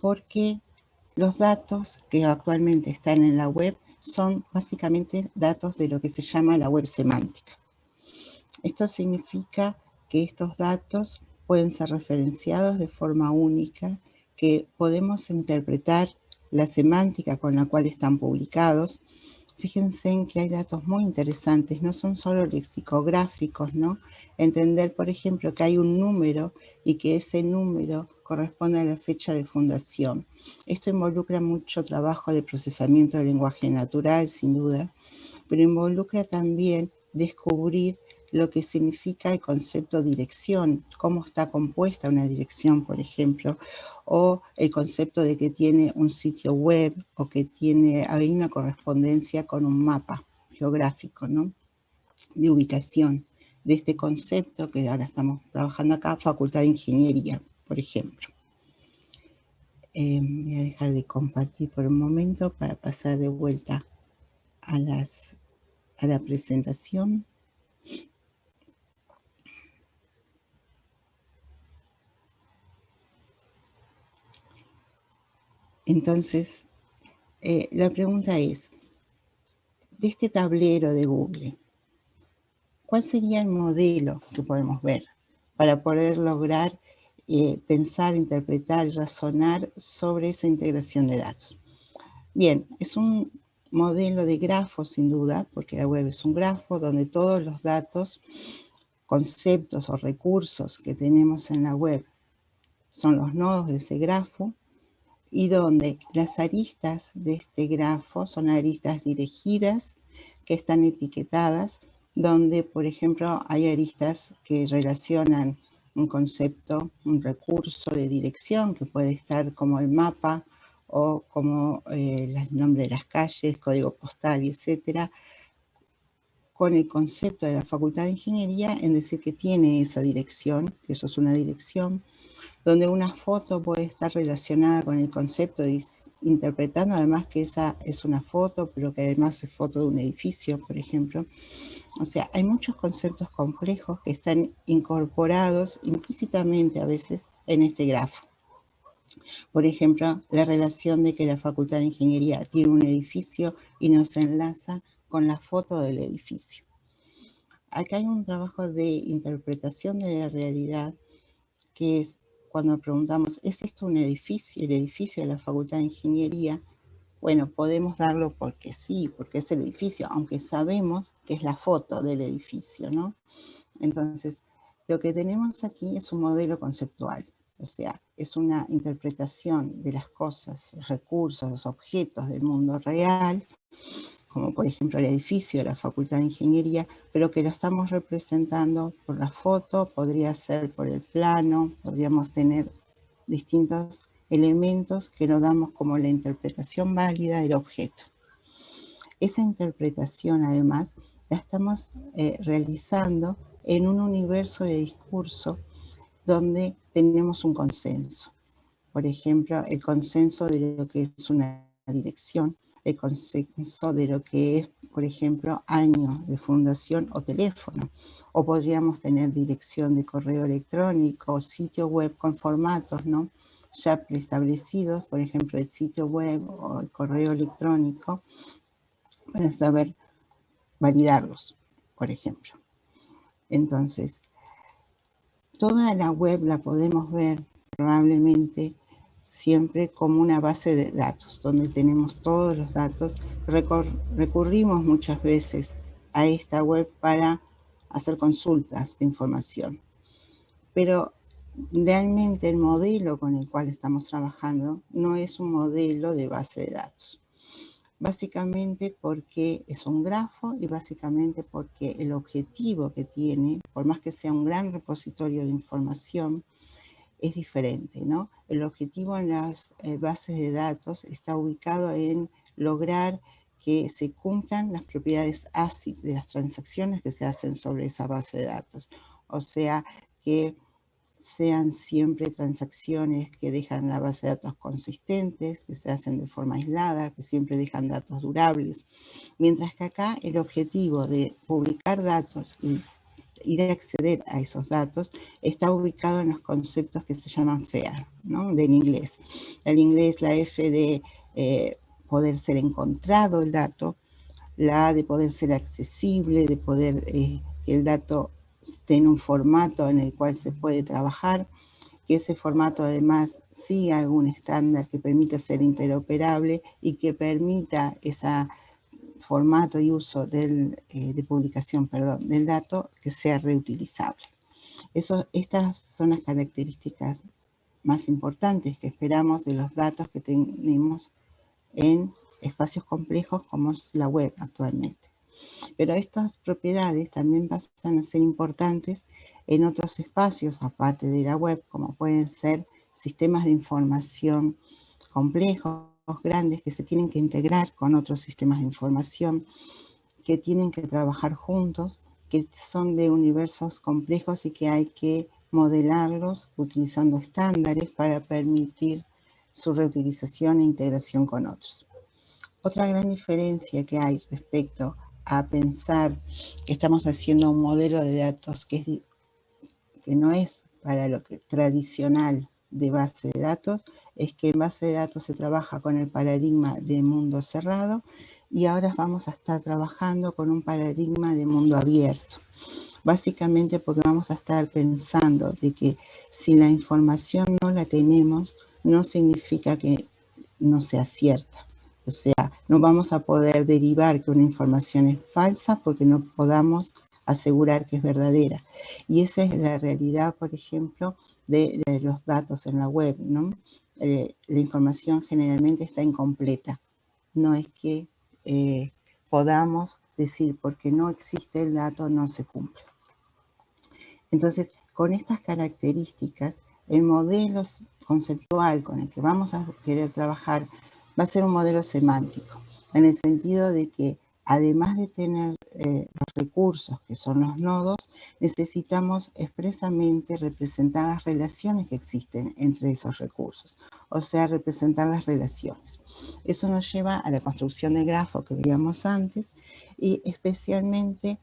porque los datos que actualmente están en la web son básicamente datos de lo que se llama la web semántica. Esto significa que estos datos pueden ser referenciados de forma única, que podemos interpretar la semántica con la cual están publicados. Fíjense en que hay datos muy interesantes, no son solo lexicográficos, ¿no? Entender, por ejemplo, que hay un número y que ese número corresponde a la fecha de fundación. Esto involucra mucho trabajo de procesamiento del lenguaje natural, sin duda, pero involucra también descubrir lo que significa el concepto dirección, cómo está compuesta una dirección, por ejemplo, o el concepto de que tiene un sitio web o que hay una correspondencia con un mapa geográfico, ¿no? De ubicación, de este concepto que ahora estamos trabajando acá, Facultad de Ingeniería, por ejemplo. Voy a dejar de compartir por un momento para pasar de vuelta a la presentación. Entonces, la pregunta es, de este tablero de Google, ¿cuál sería el modelo que podemos ver para poder lograr pensar, interpretar y razonar sobre esa integración de datos? Bien, es un modelo de grafo sin duda, porque la web es un grafo donde todos los datos, conceptos o recursos que tenemos en la web son los nodos de ese grafo, y donde las aristas de este grafo son aristas dirigidas que están etiquetadas, donde, por ejemplo, hay aristas que relacionan un concepto, un recurso de dirección, que puede estar como el mapa o como el nombre de las calles, código postal, etcétera, con el concepto de la Facultad de Ingeniería en decir que tiene esa dirección, que eso es una dirección, donde una foto puede estar relacionada con el concepto, interpretando además que esa es una foto, pero que además es foto de un edificio, por ejemplo. O sea, hay muchos conceptos complejos que están incorporados implícitamente a veces en este grafo. Por ejemplo, la relación de que la Facultad de Ingeniería tiene un edificio y nos enlaza con la foto del edificio. Acá hay un trabajo de interpretación de la realidad que es cuando preguntamos, ¿es esto un edificio, el edificio de la Facultad de Ingeniería? Bueno, podemos darlo porque sí, porque es el edificio, aunque sabemos que es la foto del edificio, ¿no? Entonces, lo que tenemos aquí es un modelo conceptual, o sea, es una interpretación de las cosas, los recursos, los objetos del mundo real, como por ejemplo el edificio de la Facultad de Ingeniería, pero que lo estamos representando por la foto, podría ser por el plano, podríamos tener distintos elementos que nos damos como la interpretación válida del objeto. Esa interpretación, además, la estamos realizando en un universo de discurso donde tenemos un consenso. Por ejemplo, el consenso de lo que es una dirección, el consenso de lo que es, por ejemplo, año de fundación o teléfono. O podríamos tener dirección de correo electrónico, sitio web con formatos, ¿no? Ya preestablecidos, por ejemplo, el sitio web o el correo electrónico, para saber validarlos, por ejemplo. Entonces, toda la web la podemos ver probablemente siempre como una base de datos, donde tenemos todos los datos. Recurrimos muchas veces a esta web para hacer consultas de información. Pero realmente el modelo con el cual estamos trabajando no es un modelo de base de datos. Básicamente porque es un grafo y básicamente porque el objetivo que tiene, por más que sea un gran repositorio de información, es diferente, ¿no? El objetivo en las bases de datos está ubicado en lograr que se cumplan las propiedades ACID de las transacciones que se hacen sobre esa base de datos. O sea, que sean siempre transacciones que dejan la base de datos consistentes, que se hacen de forma aislada, que siempre dejan datos durables. Mientras que acá el objetivo de publicar datos y ir a acceder a esos datos, está ubicado en los conceptos que se llaman FAIR, ¿no? Del inglés. El inglés, la F de poder ser encontrado el dato, la A de poder ser accesible, de poder que el dato esté en un formato en el cual se puede trabajar, que ese formato además siga algún estándar que permita ser interoperable y que permita ese formato y uso de publicación del dato que sea reutilizable. Estas son las características más importantes que esperamos de los datos que tenemos en espacios complejos como es la web actualmente. Pero estas propiedades también pasan a ser importantes en otros espacios aparte de la web, como pueden ser sistemas de información complejos, grandes, que se tienen que integrar con otros sistemas de información, que tienen que trabajar juntos, que son de universos complejos y que hay que modelarlos utilizando estándares para permitir su reutilización e integración con otros. Otra gran diferencia que hay respecto a pensar que estamos haciendo un modelo de datos que no es para lo que tradicional de base de datos, es que en base de datos se trabaja con el paradigma de mundo cerrado y ahora vamos a estar trabajando con un paradigma de mundo abierto. Básicamente porque vamos a estar pensando de que si la información no la tenemos, no significa que no sea cierta. O sea, no vamos a poder derivar que una información es falsa porque no podamos asegurar que es verdadera. Y esa es la realidad, por ejemplo, de los datos en la web, ¿no? La información generalmente está incompleta. No es que podamos decir porque no existe el dato, no se cumple. Entonces, con estas características, el modelo conceptual con el que vamos a querer trabajar va a ser un modelo semántico, en el sentido de que además de tener los recursos que son los nodos, necesitamos expresamente representar las relaciones que existen entre esos recursos, o sea, representar las relaciones. Eso nos lleva a la construcción del grafo que veíamos antes y especialmente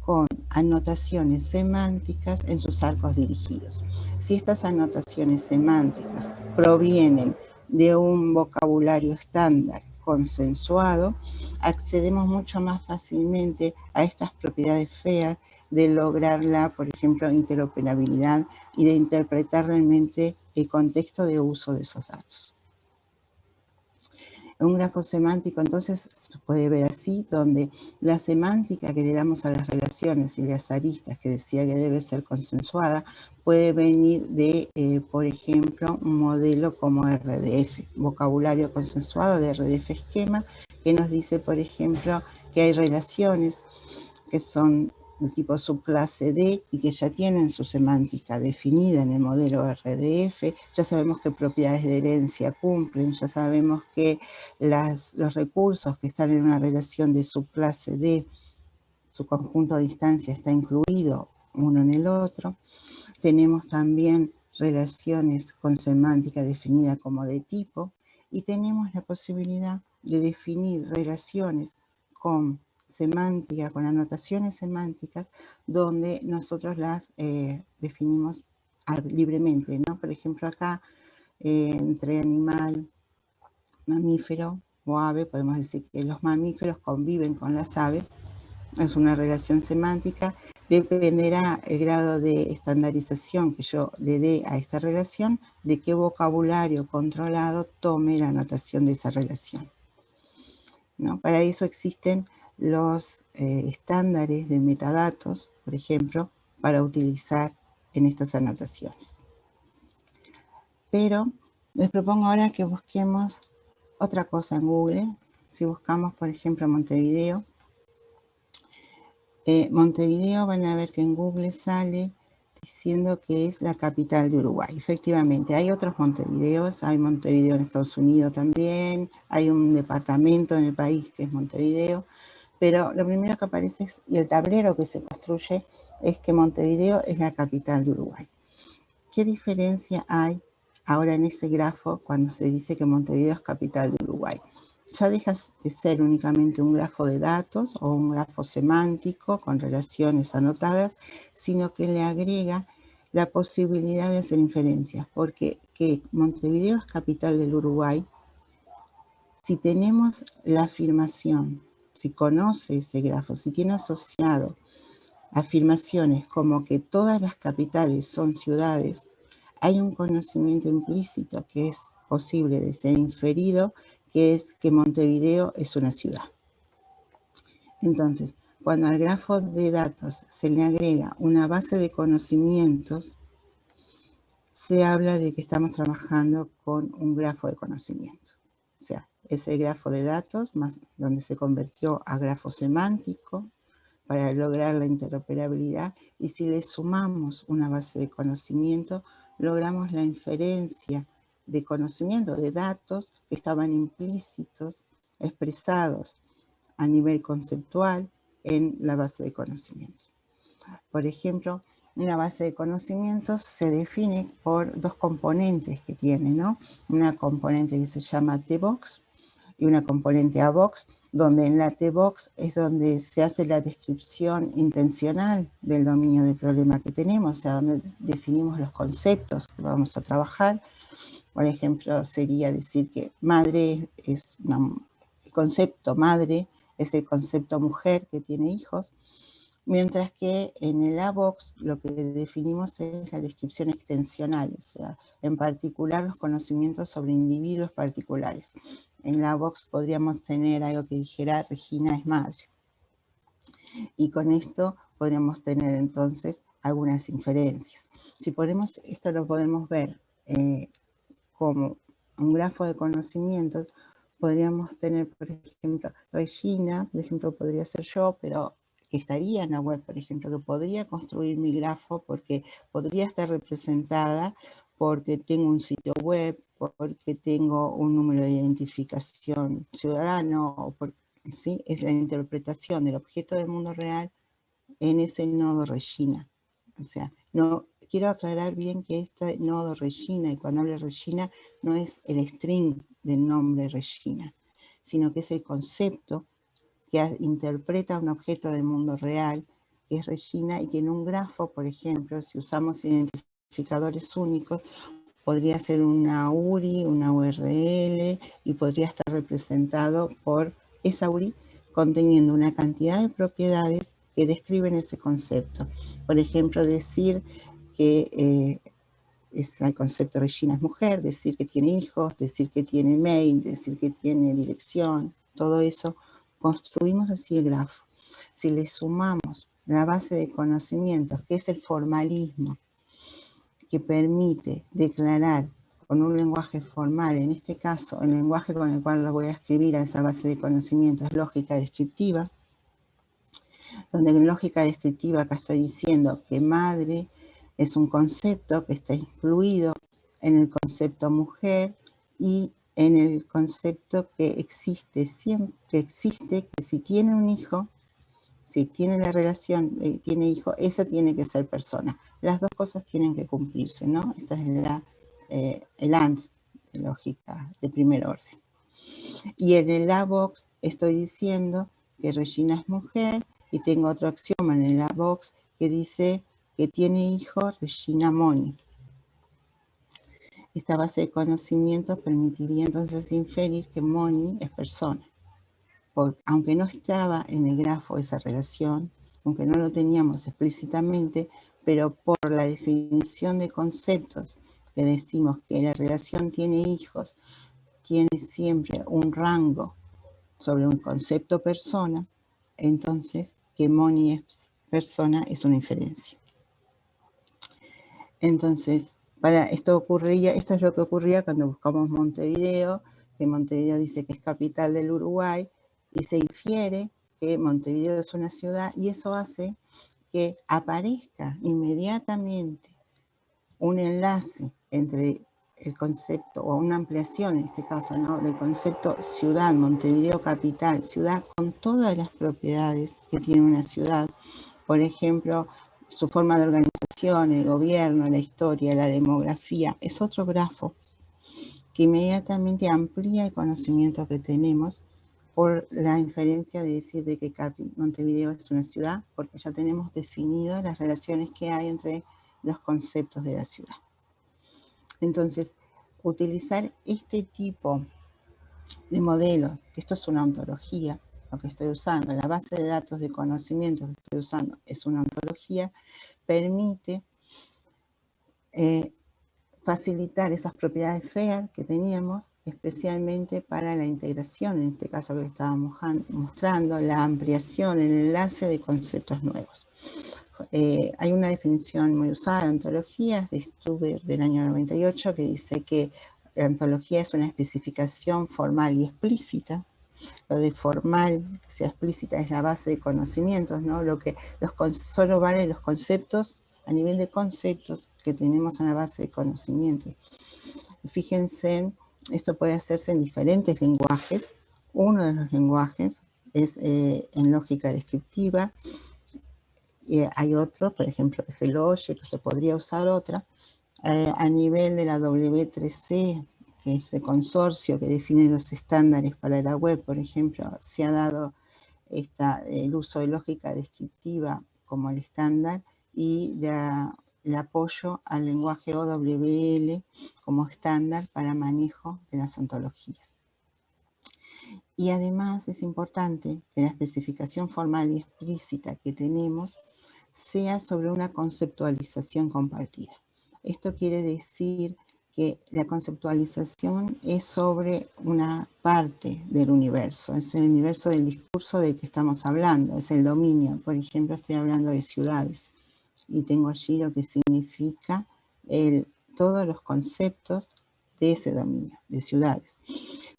con anotaciones semánticas en sus arcos dirigidos. Si estas anotaciones semánticas provienen de un vocabulario estándar consensuado, accedemos mucho más fácilmente a estas propiedades FAIR de lograr por ejemplo, interoperabilidad y de interpretar realmente el contexto de uso de esos datos. Un grafo semántico entonces se puede ver así, donde la semántica que le damos a las relaciones y las aristas que decía que debe ser consensuada puede venir de, por ejemplo, un modelo como RDF, vocabulario consensuado de RDF esquema, que nos dice, por ejemplo, que hay relaciones que son de tipo subclase D y que ya tienen su semántica definida en el modelo RDF, ya sabemos qué propiedades de herencia cumplen, ya sabemos que los recursos que están en una relación de subclase D, su conjunto de instancias está incluido uno en el otro. Tenemos también relaciones con semántica definida como de tipo y tenemos la posibilidad de definir relaciones con semántica, con anotaciones semánticas, donde nosotros las definimos libremente, ¿no? Por ejemplo, acá entre animal, mamífero o ave, podemos decir que los mamíferos conviven con las aves, es una relación semántica, dependerá el grado de estandarización que yo le dé a esta relación, de qué vocabulario controlado tome la anotación de esa relación, ¿no? Para eso existen los estándares de metadatos, por ejemplo, para utilizar en estas anotaciones. Pero les propongo ahora que busquemos otra cosa en Google. Si buscamos, por ejemplo, Montevideo, Montevideo van a ver que en Google sale diciendo que es la capital de Uruguay. Efectivamente, hay otros Montevideos, hay Montevideo en Estados Unidos también, hay un departamento en el país que es Montevideo, pero lo primero que aparece y el tablero que se construye es que Montevideo es la capital de Uruguay. ¿Qué diferencia hay ahora en ese grafo cuando se dice que Montevideo es capital de Uruguay? ya deja de ser únicamente un grafo de datos o un grafo semántico con relaciones anotadas, sino que le agrega la posibilidad de hacer inferencias, porque que Montevideo es capital del Uruguay, si tenemos la afirmación, si conoce ese grafo, si tiene asociado afirmaciones como que todas las capitales son ciudades, hay un conocimiento implícito que es posible de ser inferido, que es que Montevideo es una ciudad. Entonces, cuando al grafo de datos se le agrega una base de conocimientos, se habla de que estamos trabajando con un grafo de conocimiento. O sea, ese grafo de datos, más donde se convirtió a grafo semántico para lograr la interoperabilidad, y si le sumamos una base de conocimiento, logramos la inferencia de conocimiento, de datos que estaban implícitos, expresados a nivel conceptual en la base de conocimientos. Por ejemplo, una base de conocimientos se define por dos componentes que tiene, ¿no? Una componente que se llama T-Box y una componente A-Box, donde en la T-Box es donde se hace la descripción intencional del dominio del problema que tenemos, o sea, donde definimos los conceptos que vamos a trabajar. Por ejemplo, sería decir que madre es el concepto madre es el concepto mujer que tiene hijos, mientras que en el A-Box lo que definimos es la descripción extensional, o sea, en particular los conocimientos sobre individuos particulares. En la A-Box podríamos tener algo que dijera Regina es madre. Y con esto podríamos tener entonces algunas inferencias. Si ponemos, esto lo podemos ver como un grafo de conocimientos, podríamos tener, por ejemplo, Regina, por ejemplo, podría ser yo, pero que estaría en la web, por ejemplo, que podría construir mi grafo porque podría estar representada porque tengo un sitio web, porque tengo un número de identificación ciudadano, o porque, ¿sí? Es la interpretación del objeto del mundo real en ese nodo Regina. O sea, no quiero aclarar bien que este nodo Regina, y cuando hablo de Regina, no es el string del nombre Regina, sino que es el concepto que interpreta un objeto del mundo real, que es Regina, y que en un grafo, por ejemplo, si usamos identificadores únicos, podría ser una URI, una URL, y podría estar representado por esa URI conteniendo una cantidad de propiedades que describen ese concepto. Por ejemplo, decir que el concepto Regina es mujer, decir que tiene hijos, decir que tiene mail, decir que tiene dirección, todo eso, construimos así el grafo. Si le sumamos la base de conocimientos, que es el formalismo, que permite declarar con un lenguaje formal, en este caso, el lenguaje con el cual lo voy a escribir a esa base de conocimientos es lógica descriptiva, donde en lógica descriptiva acá estoy diciendo que madre es un concepto que está incluido en el concepto mujer y en el concepto que existe, siempre existe, que si tiene un hijo, si tiene la relación, tiene hijo, esa tiene que ser persona. Las dos cosas tienen que cumplirse, ¿no? Esta es el AND, lógica de primer orden. Y en el A-Box estoy diciendo que Regina es mujer y tengo otro axioma en el A-Box que dice que tiene hijo Regina Moni. Esta base de conocimientos permitiría entonces inferir que Moni es persona. Aunque no estaba en el grafo esa relación, aunque no lo teníamos explícitamente, pero por la definición de conceptos que decimos que la relación tiene hijos, tiene siempre un rango sobre un concepto persona, entonces que Moni es persona es una inferencia. Entonces, esto es lo que ocurría cuando buscamos Montevideo, que Montevideo dice que es capital del Uruguay, y se infiere que Montevideo es una ciudad, y eso hace que aparezca inmediatamente un enlace entre el concepto, o una ampliación en este caso, ¿no?, del concepto ciudad, Montevideo capital, ciudad con todas las propiedades que tiene una ciudad. Por ejemplo, su forma de organización, el gobierno, la historia, la demografía, es otro grafo que inmediatamente amplía el conocimiento que tenemos por la inferencia de decir de que Montevideo es una ciudad, porque ya tenemos definido las relaciones que hay entre los conceptos de la ciudad. Entonces, utilizar este tipo de modelos, esto es una ontología, lo que estoy usando, la base de datos de conocimientos que estoy usando es una ontología, permite facilitar esas propiedades FEAR que teníamos, especialmente para la integración, en este caso que lo estábamos mostrando, la ampliación, el enlace de conceptos nuevos. Hay una definición muy usada de ontologías de Stuber del año 98 que dice que la ontología es una especificación formal y explícita. Lo de formal, que sea explícita, es la base de conocimientos, ¿no? Lo que solo vale los conceptos a nivel de conceptos que tenemos en la base de conocimientos. Fíjense, esto puede hacerse en diferentes lenguajes. Uno de los lenguajes es en lógica descriptiva. Hay otros, por ejemplo, FLogic, se podría usar otra. A nivel de la W3C, que es el consorcio que define los estándares para la web, por ejemplo, se ha dado el uso de lógica descriptiva como el estándar y el apoyo al lenguaje OWL como estándar para manejo de las ontologías. Y además es importante que la especificación formal y explícita que tenemos sea sobre una conceptualización compartida. Esto quiere decir que la conceptualización es sobre una parte del universo, es el universo del discurso del que estamos hablando, es el dominio. Por ejemplo, estoy hablando de ciudades y tengo allí lo que significa todos los conceptos de ese dominio, de ciudades,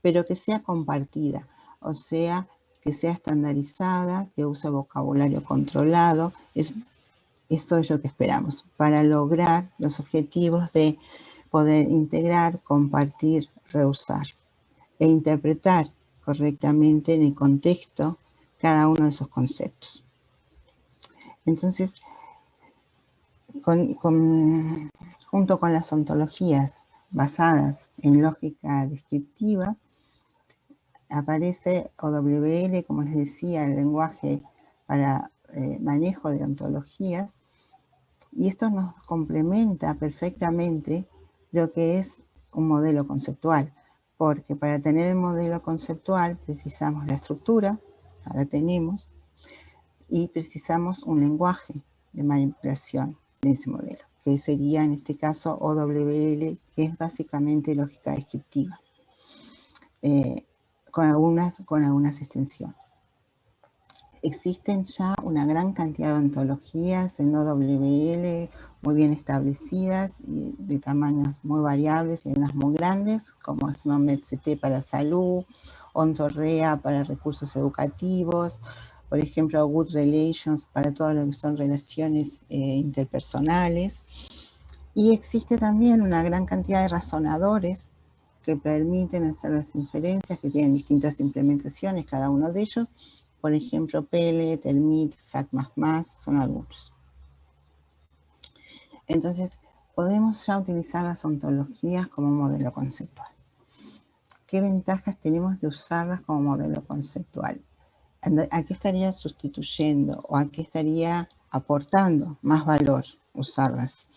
pero que sea compartida, o sea, que sea estandarizada, que use vocabulario controlado. Eso es lo que esperamos para lograr los objetivos de poder integrar, compartir, reusar e interpretar correctamente en el contexto cada uno de esos conceptos. Entonces, junto con las ontologías basadas en lógica descriptiva, aparece OWL, como les decía, el lenguaje para manejo de ontologías, y esto nos complementa perfectamente lo que es un modelo conceptual, porque para tener el modelo conceptual precisamos la estructura, la tenemos, y precisamos un lenguaje de manipulación de ese modelo, que sería en este caso OWL, que es básicamente lógica descriptiva, con algunas extensiones. Existen ya una gran cantidad de ontologías en OWL muy bien establecidas y de tamaños muy variables y unas muy grandes, como es NOMEDCT para salud, OntoREA para recursos educativos, por ejemplo, Good Relations para todo lo que son relaciones interpersonales. Y existe también una gran cantidad de razonadores que permiten hacer las inferencias, que tienen distintas implementaciones, cada uno de ellos. Por ejemplo, Pellet, el MIT, FACMAS+, son algunos. Entonces, podemos ya utilizar las ontologías como modelo conceptual. ¿Qué ventajas tenemos de usarlas como modelo conceptual? ¿A qué estaría sustituyendo o a qué estaría aportando más valor usarlas?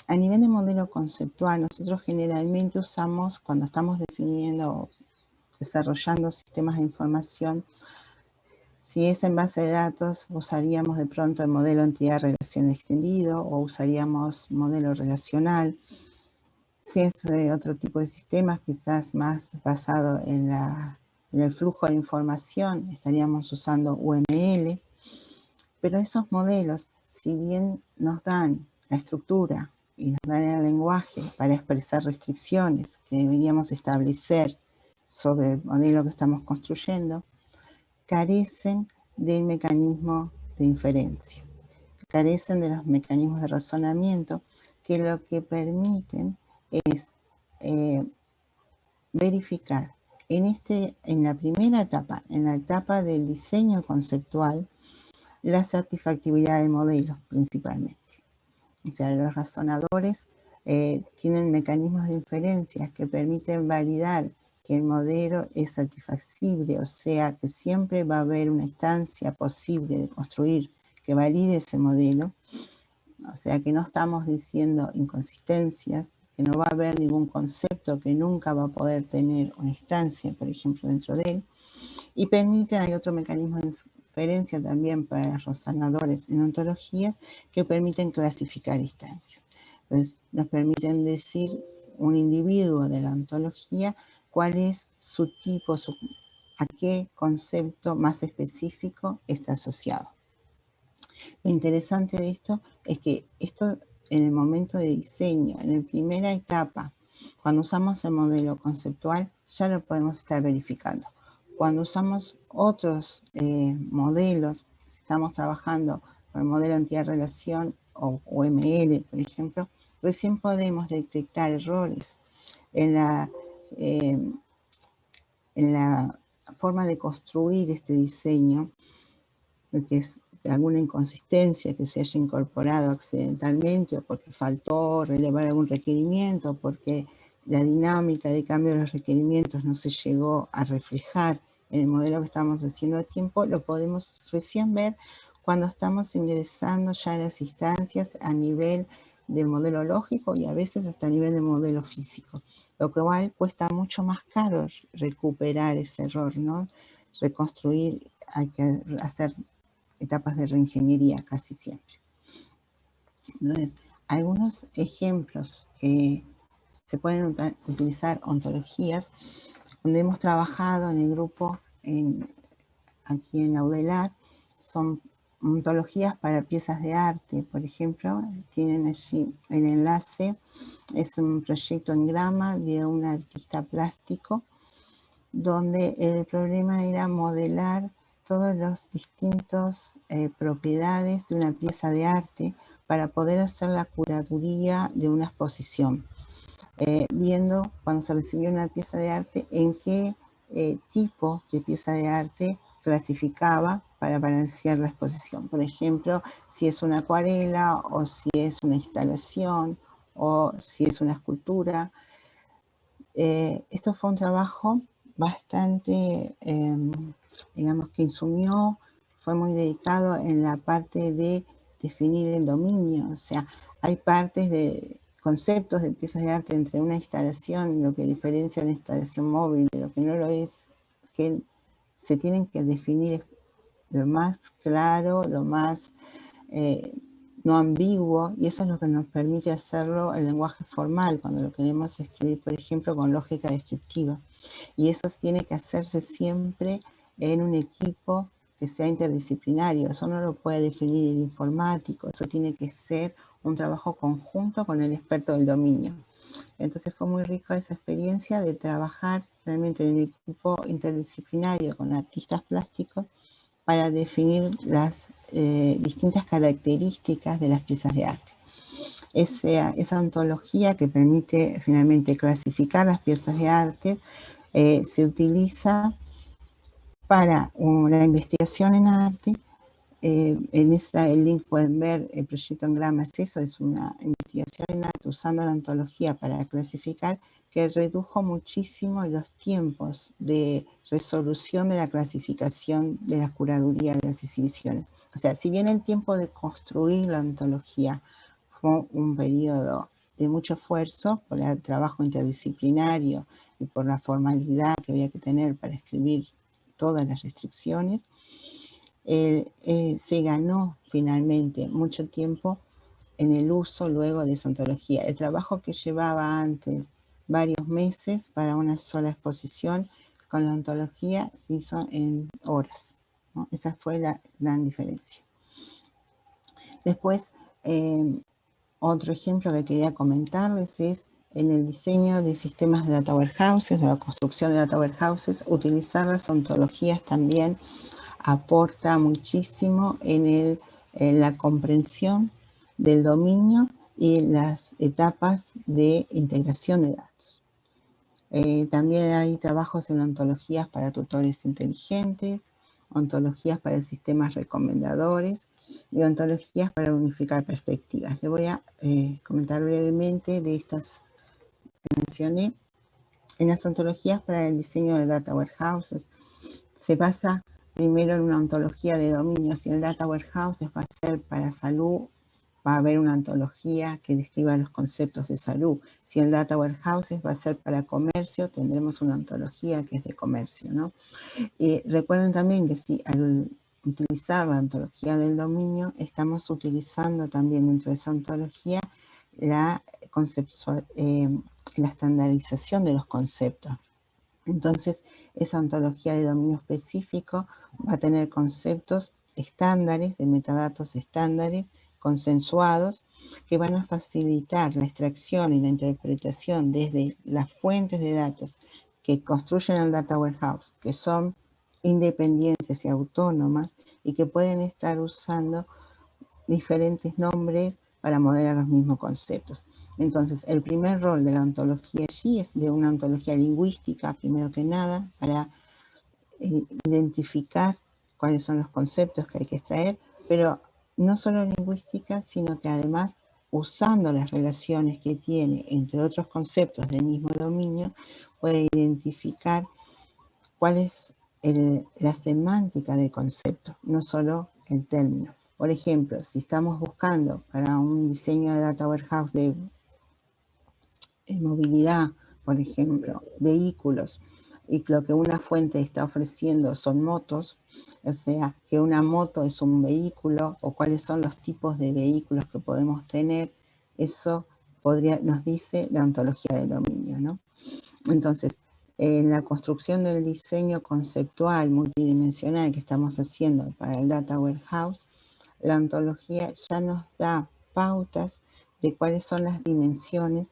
A nivel de modelo conceptual, nosotros generalmente usamos, cuando estamos definiendo o desarrollando sistemas de información, si es en base de datos, usaríamos de pronto el modelo entidad-relación extendido o usaríamos modelo relacional. Si es de otro tipo de sistemas, quizás más basado en el flujo de información, estaríamos usando UML. Pero esos modelos, si bien nos dan la estructura y nos dan el lenguaje para expresar restricciones que deberíamos establecer sobre el modelo que estamos construyendo, carecen del mecanismo de inferencia, carecen de los mecanismos de razonamiento que lo que permiten es verificar en la primera etapa, en la etapa del diseño conceptual, la satisfactibilidad del modelo principalmente. O sea, los razonadores tienen mecanismos de inferencia que permiten validar que el modelo es satisfactible, o sea, que siempre va a haber una instancia posible de construir que valide ese modelo, o sea, que no estamos diciendo inconsistencias, que no va a haber ningún concepto que nunca va a poder tener una instancia, por ejemplo, dentro de él, y permiten, hay otro mecanismo de inferencia también para los razonadores en ontologías que permiten clasificar instancias. Entonces, nos permiten decir un individuo de la ontología cuál es su tipo, a qué concepto más específico está asociado. Lo interesante de esto es que esto en el momento de diseño, en la primera etapa, cuando usamos el modelo conceptual, ya lo podemos estar verificando. Cuando usamos otros modelos, si estamos trabajando con el modelo entidad-relación o ML, por ejemplo, recién podemos detectar errores en la forma de construir este diseño, que es alguna inconsistencia que se haya incorporado accidentalmente o porque faltó relevar algún requerimiento, porque la dinámica de cambio de los requerimientos no se llegó a reflejar en el modelo que estamos haciendo a tiempo, lo podemos recién ver cuando estamos ingresando ya las instancias a nivel del modelo lógico y a veces hasta a nivel de modelo físico, lo cual cuesta mucho más caro recuperar ese error, ¿no? Reconstruir, hay que hacer etapas de reingeniería casi siempre. Entonces, algunos ejemplos que se pueden utilizar ontologías, donde hemos trabajado en el grupo aquí en Audelar, son ontologías para piezas de arte, por ejemplo, tienen allí el enlace, es un proyecto en grama de un artista plástico, donde el problema era modelar todas las distintas propiedades de una pieza de arte para poder hacer la curaduría de una exposición, viendo cuando se recibió una pieza de arte en qué tipo de pieza de arte clasificaba para balancear la exposición. Por ejemplo, si es una acuarela o si es una instalación o si es una escultura. Esto fue un trabajo bastante, digamos, que insumió, fue muy dedicado en la parte de definir el dominio, o sea, hay partes de conceptos de piezas de arte entre una instalación, lo que diferencia una instalación móvil de lo que no lo es, que se tienen que definir lo más claro, lo más no ambiguo, y eso es lo que nos permite hacerlo el lenguaje formal, cuando lo queremos escribir, por ejemplo, con lógica descriptiva. Y eso tiene que hacerse siempre en un equipo que sea interdisciplinario. Eso no lo puede definir el informático, eso tiene que ser un trabajo conjunto con el experto del dominio. Entonces fue muy rica esa experiencia de trabajar realmente en el equipo interdisciplinario con artistas plásticos para definir las distintas características de las piezas de arte. Esa ontología que permite finalmente clasificar las piezas de arte se utiliza para la investigación en arte. En el link pueden ver el proyecto en grama, es eso, es una investigación en arte usando la ontología para clasificar, que redujo muchísimo los tiempos de resolución de la clasificación de la curaduría de las exhibiciones. O sea, si bien el tiempo de construir la ontología fue un periodo de mucho esfuerzo por el trabajo interdisciplinario y por la formalidad que había que tener para escribir todas las restricciones, se ganó finalmente mucho tiempo en el uso luego de esa ontología. El trabajo que llevaba antes varios meses para una sola exposición, con la ontología se hizo en horas, ¿no? Esa fue la gran diferencia. Después, otro ejemplo que quería comentarles es en el diseño de sistemas de data warehouses, de la construcción de data warehouses, utilizar las ontologías también aporta muchísimo en la comprensión del dominio y las etapas de integración de datos. También hay trabajos en ontologías para tutores inteligentes, ontologías para sistemas recomendadores, y ontologías para unificar perspectivas. Le voy a comentar brevemente de estas que mencioné. En las ontologías para el diseño de data warehouses se basa primero en una ontología de dominio. Si el data warehouse va a ser para salud, va a haber una ontología que describa los conceptos de salud. Si el data warehouse va a ser para comercio, tendremos una ontología que es de comercio, ¿no? Y recuerden también que si al utilizar la ontología del dominio, estamos utilizando también dentro de esa ontología la estandarización de los conceptos. Entonces, esa ontología de dominio específico va a tener conceptos estándares, de metadatos estándares, consensuados, que van a facilitar la extracción y la interpretación desde las fuentes de datos que construyen el Data Warehouse, que son independientes y autónomas y que pueden estar usando diferentes nombres para modelar los mismos conceptos. Entonces, el primer rol de la ontología allí es de una ontología lingüística, primero que nada, para identificar cuáles son los conceptos que hay que extraer, pero no solo lingüística, sino que además, usando las relaciones que tiene entre otros conceptos del mismo dominio, puede identificar cuál es la semántica del concepto, no solo el término. Por ejemplo, si estamos buscando para un diseño de data warehouse de movilidad, por ejemplo, vehículos, y lo que una fuente está ofreciendo son motos, o sea, que una moto es un vehículo, o cuáles son los tipos de vehículos que podemos tener, eso nos dice la ontología del dominio, ¿no? Entonces, en la construcción del diseño conceptual multidimensional que estamos haciendo para el Data Warehouse, la ontología ya nos da pautas de cuáles son las dimensiones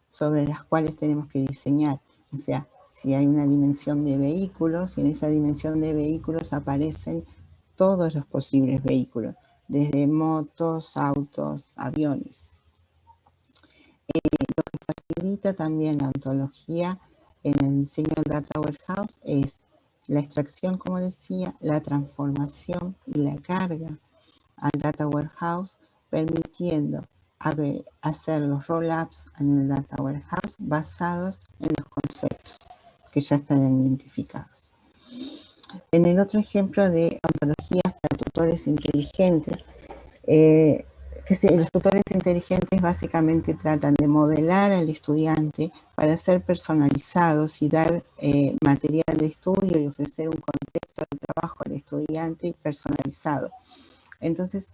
sobre las cuales tenemos que diseñar. O sea, si hay una dimensión de vehículos, y en esa dimensión de vehículos aparecen todos los posibles vehículos, desde motos, autos, aviones. Lo que facilita también la ontología en el diseño del Data Warehouse es la extracción, como decía, la transformación y la carga al Data Warehouse, permitiendo hacer los roll-ups en el Data Warehouse basados en los conceptos que ya están identificados. En el otro ejemplo de ontologías para tutores inteligentes, los tutores inteligentes básicamente tratan de modelar al estudiante para ser personalizados y dar material de estudio y ofrecer un contexto de trabajo al estudiante personalizado. Entonces,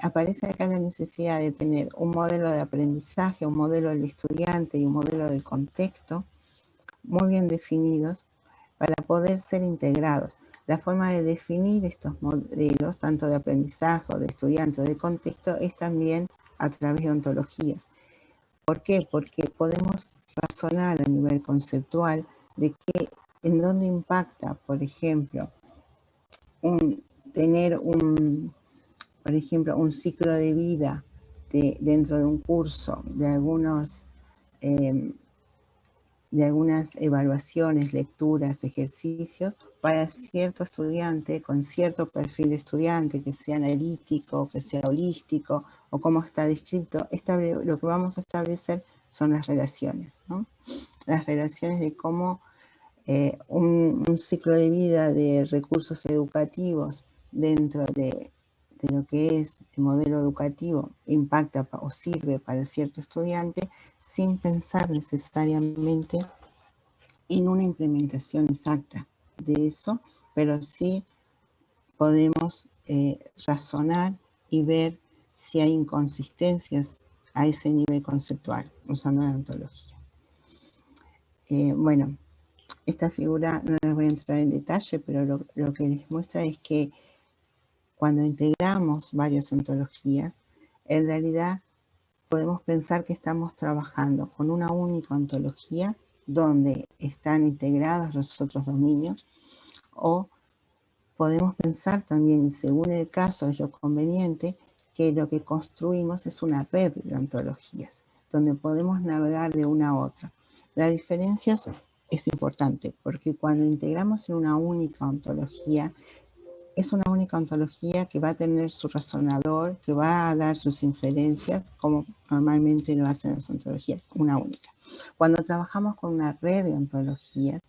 aparece acá la necesidad de tener un modelo de aprendizaje, un modelo del estudiante y un modelo del contexto muy bien definidos para poder ser integrados. La forma de definir estos modelos, tanto de aprendizaje o de estudiante o de contexto, es también a través de ontologías. ¿Por qué? Porque podemos razonar a nivel conceptual de que en dónde impacta, por ejemplo, tener por ejemplo, un ciclo de vida dentro de un curso de algunas evaluaciones, lecturas, ejercicios para cierto estudiante, con cierto perfil de estudiante, que sea analítico, que sea holístico, o como está descrito. Lo que vamos a establecer son las relaciones, ¿no? Las relaciones de cómo un ciclo de vida de recursos educativos dentro de lo que es el modelo educativo impacta o sirve para cierto estudiante sin pensar necesariamente en una implementación exacta de eso, pero sí podemos razonar y ver si hay inconsistencias a ese nivel conceptual usando la ontología. Bueno, esta figura no les voy a entrar en detalle, pero lo que les muestra es que cuando integramos varias ontologías, en realidad podemos pensar que estamos trabajando con una única ontología donde están integrados los otros dominios, o podemos pensar también, según el caso es lo conveniente, que lo que construimos es una red de ontologías, donde podemos navegar de una a otra. La diferencia es importante, porque cuando integramos en una única ontología, es una única ontología que va a tener su razonador, que va a dar sus inferencias, como normalmente lo hacen las ontologías, una única. Cuando trabajamos con una red de ontologías,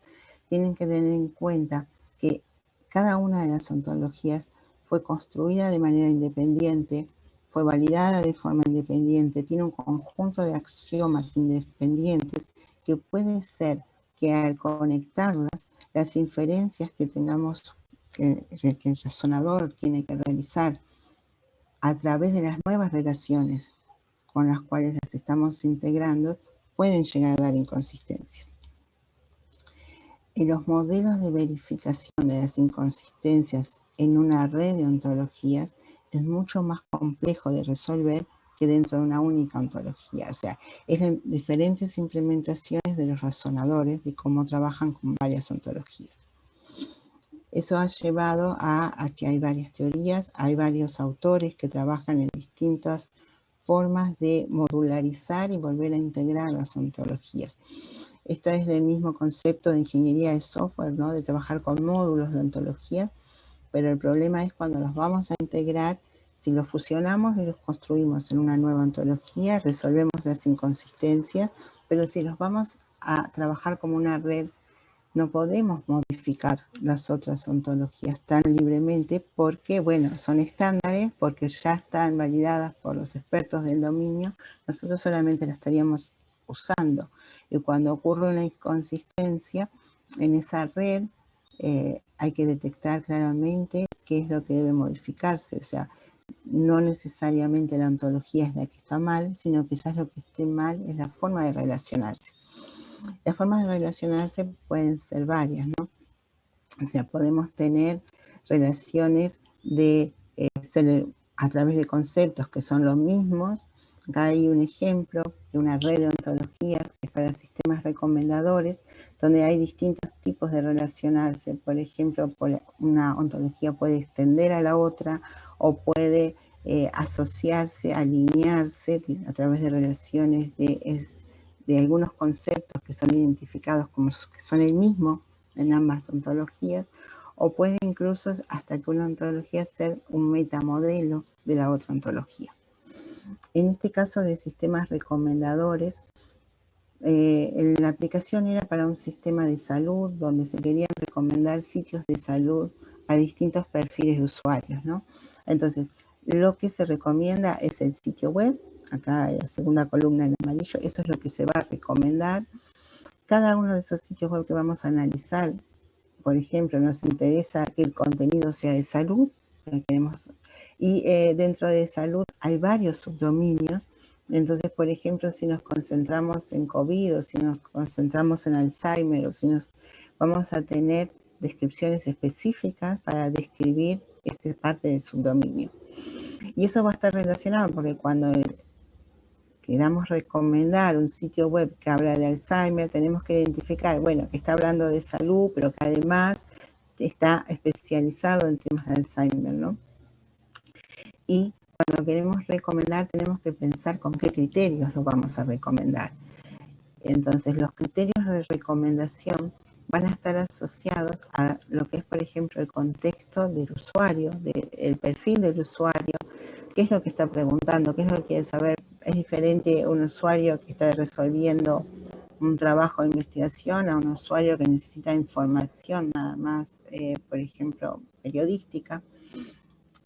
tienen que tener en cuenta que cada una de las ontologías fue construida de manera independiente, fue validada de forma independiente, tiene un conjunto de axiomas independientes que puede ser que al conectarlas, las inferencias que tengamos, que el razonador tiene que realizar a través de las nuevas relaciones con las cuales las estamos integrando, pueden llegar a dar inconsistencias. En los modelos de verificación de las inconsistencias en una red de ontologías es mucho más complejo de resolver que dentro de una única ontología. O sea, es en diferentes implementaciones de los razonadores de cómo trabajan con varias ontologías. Eso ha llevado a que hay varias teorías, hay varios autores que trabajan en distintas formas de modularizar y volver a integrar las ontologías. Esto es del mismo concepto de ingeniería de software, ¿no? De trabajar con módulos de ontología, pero el problema es cuando los vamos a integrar, si los fusionamos y los construimos en una nueva ontología, resolvemos las inconsistencias, pero si los vamos a trabajar como una red, no podemos modificar las otras ontologías tan libremente porque, bueno, son estándares, porque ya están validadas por los expertos del dominio, nosotros solamente las estaríamos usando. Y cuando ocurre una inconsistencia en esa red, hay que detectar claramente qué es lo que debe modificarse. O sea, no necesariamente la ontología es la que está mal, sino quizás lo que esté mal es la forma de relacionarse. Las formas de relacionarse pueden ser varias, ¿no? O sea, podemos tener relaciones a través de conceptos que son los mismos. Acá hay un ejemplo de una red de ontologías que es para sistemas recomendadores, donde hay distintos tipos de relacionarse. Por ejemplo, una ontología puede extender a la otra o puede asociarse, alinearse a través de relaciones de algunos conceptos que son identificados como que son el mismo en ambas ontologías, o puede incluso hasta que una ontología ser un metamodelo de la otra ontología. En este caso de sistemas recomendadores, la aplicación era para un sistema de salud donde se querían recomendar sitios de salud a distintos perfiles de usuarios, ¿no? Entonces, lo que se recomienda es el sitio web, acá en la segunda columna en amarillo, eso es lo que se va a recomendar. Cada uno de esos sitios web que vamos a analizar, por ejemplo, nos interesa que el contenido sea de salud, y dentro de salud hay varios subdominios. Entonces, por ejemplo, si nos concentramos en COVID o si nos concentramos en Alzheimer o si vamos a tener descripciones específicas para describir esta parte del subdominio. Y eso va a estar relacionado porque cuando queramos recomendar un sitio web que habla de Alzheimer, tenemos que identificar, bueno, que está hablando de salud, pero que además está especializado en temas de Alzheimer, ¿no? Y cuando queremos recomendar, tenemos que pensar con qué criterios lo vamos a recomendar. Entonces, los criterios de recomendación van a estar asociados a lo que es, por ejemplo, el contexto del usuario, el perfil del usuario, qué es lo que está preguntando, qué es lo que quiere saber. Es diferente un usuario que está resolviendo un trabajo de investigación a un usuario que necesita información nada más, por ejemplo, periodística.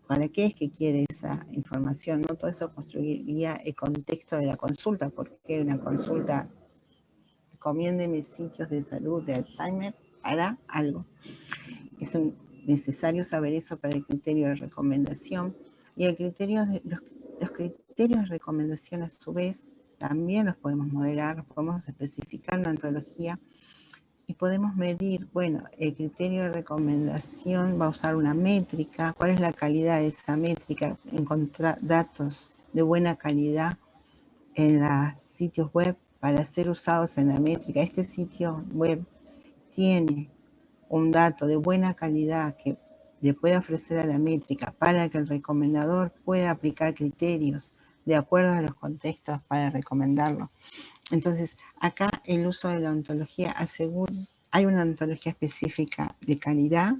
¿Para qué es que quiere esa información? ¿No? Todo eso construiría el contexto de la consulta. ¿Por qué una consulta? Recomiéndeme sitios de salud de Alzheimer para algo. Es necesario saber eso para el criterio de recomendación. Y el criterio los criterios de recomendación, a su vez, también los podemos modelar, los podemos especificar en la ontología y podemos medir, bueno, el criterio de recomendación va a usar una métrica, cuál es la calidad de esa métrica, encontrar datos de buena calidad en los sitios web para ser usados en la métrica. Este sitio web tiene un dato de buena calidad que le puede ofrecer a la métrica para que el recomendador pueda aplicar criterios de acuerdo a los contextos para recomendarlo. Entonces, acá el uso de la ontología asegura, hay una ontología específica de calidad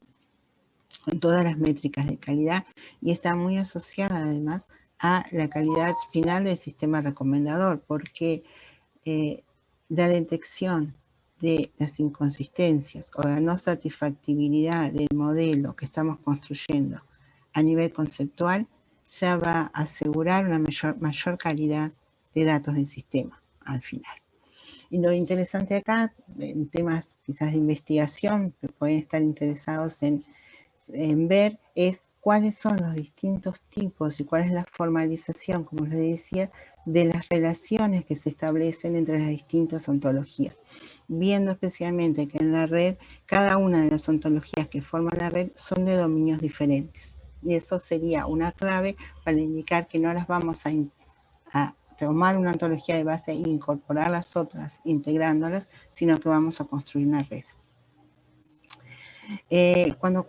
en todas las métricas de calidad y está muy asociada además a la calidad final del sistema recomendador, porque la detección de las inconsistencias o la no satisfactibilidad del modelo que estamos construyendo a nivel conceptual ya va a asegurar una mayor calidad de datos del sistema al final. Y lo interesante acá, en temas quizás de investigación que pueden estar interesados en ver, es cuáles son los distintos tipos y cuál es la formalización, como les decía, de las relaciones que se establecen entre las distintas ontologías, viendo especialmente que en la red, cada una de las ontologías que forman la red son de dominios diferentes. Y eso sería una clave para indicar que no las vamos a tomar una ontología de base e incorporar las otras, integrándolas, sino que vamos a construir una red. Cuando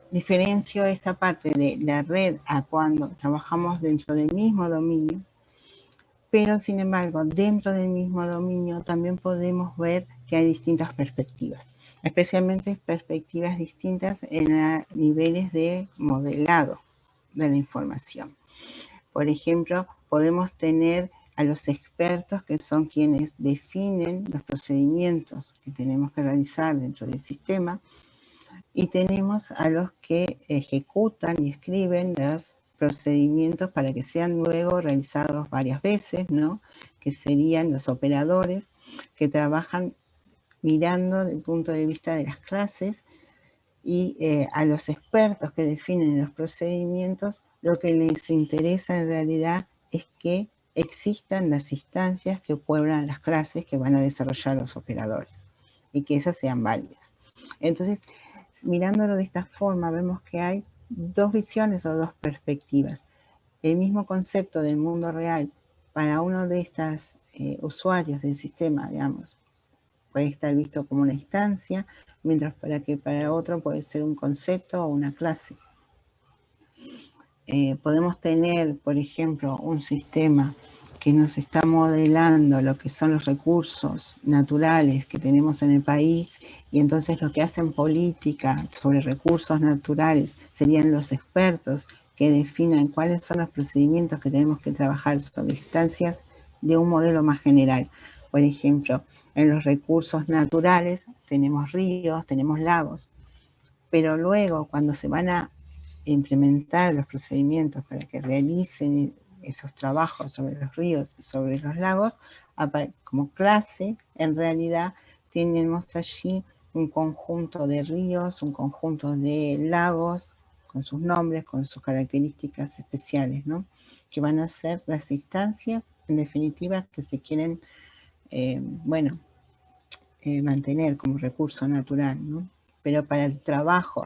diferencio esta parte de la red a cuando trabajamos dentro del mismo dominio, pero sin embargo, dentro del mismo dominio también podemos ver que hay distintas perspectivas, especialmente perspectivas distintas en niveles de modelado de la información. Por ejemplo, podemos tener a los expertos que son quienes definen los procedimientos que tenemos que realizar dentro del sistema, y tenemos a los que ejecutan y escriben los procedimientos para que sean luego realizados varias veces, ¿no? Que serían los operadores que trabajan mirando desde el punto de vista de las clases, y a los expertos que definen los procedimientos, lo que les interesa en realidad es que existan las instancias que pueblan las clases que van a desarrollar los operadores y que esas sean válidas. Entonces, mirándolo de esta forma, vemos que hay dos visiones o dos perspectivas. El mismo concepto del mundo real para uno de estos usuarios del sistema, digamos, puede estar visto como una instancia, mientras para otro puede ser un concepto o una clase. Podemos tener, por ejemplo, un sistema que nos está modelando lo que son los recursos naturales que tenemos en el país, y entonces lo que hacen política sobre recursos naturales serían los expertos que definan cuáles son los procedimientos que tenemos que trabajar sobre instancias de un modelo más general. Por ejemplo, en los recursos naturales tenemos ríos, tenemos lagos, pero luego cuando se van a implementar los procedimientos para que realicen esos trabajos sobre los ríos y sobre los lagos, como clase, en realidad tenemos allí un conjunto de ríos, un conjunto de lagos, con sus nombres, con sus características especiales, ¿no? Que van a ser las instancias, en definitiva, que se quieren, mantener como recurso natural, ¿no? Pero para el trabajo